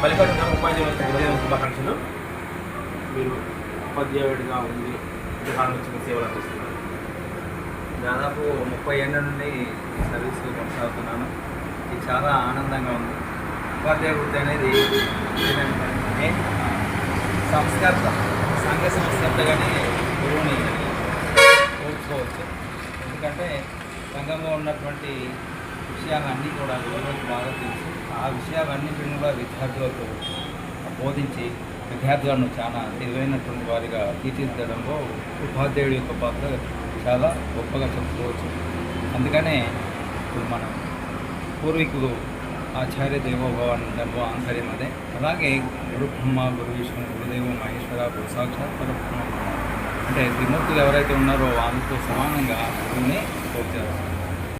మల్లికార్జున ఉపాధ్యాయులకు ఉదయం శుభాకాంక్షలు. మీరు ఉపాధ్యాయుడిగా ఉంది కాలం నుంచి సేవలు అందిస్తున్నారు. దాదాపు 30 ఏళ్ళ నుండి సర్వీస్ కొనసాగుతున్నాను. ఇది చాలా ఆనందంగా ఉంది. ఉపాధ్యాయ వృత్తి అనేది సంస్కర్త, సంఘ సంస్కర్తగానే గురువుని కోరుకోవచ్చు. ఎందుకంటే సంఘంలో ఉన్నటువంటి విషయాలన్నీ కూడా గురువులకు బాగా తెలుసు. ఆ విషయాలన్నింటినీ కూడా విద్యార్థులకు బోధించి విద్యార్థులను చాలా తెలివైనటువంటి వారిగా తీర్చిదిద్దడంలో ఉపాధ్యాయుడి యొక్క పాత్ర చాలా గొప్పగా చెప్పుకోవచ్చు. అందుకనే ఇప్పుడు మనం పూర్వీకులు ఆచార్య దేవోభవ ధర్మ ఆంతర్యం అదే. అలాగే గురు బ్రహ్మ, గురు విష్ణు, గురుదేవ మహేశ్వర, గురు సాక్షాత్ పరబ్రహ్మ అంటే త్రిమూర్తులు ఎవరైతే ఉన్నారో వాళ్ళతో సమానంగా గురువుని కోరుతారు.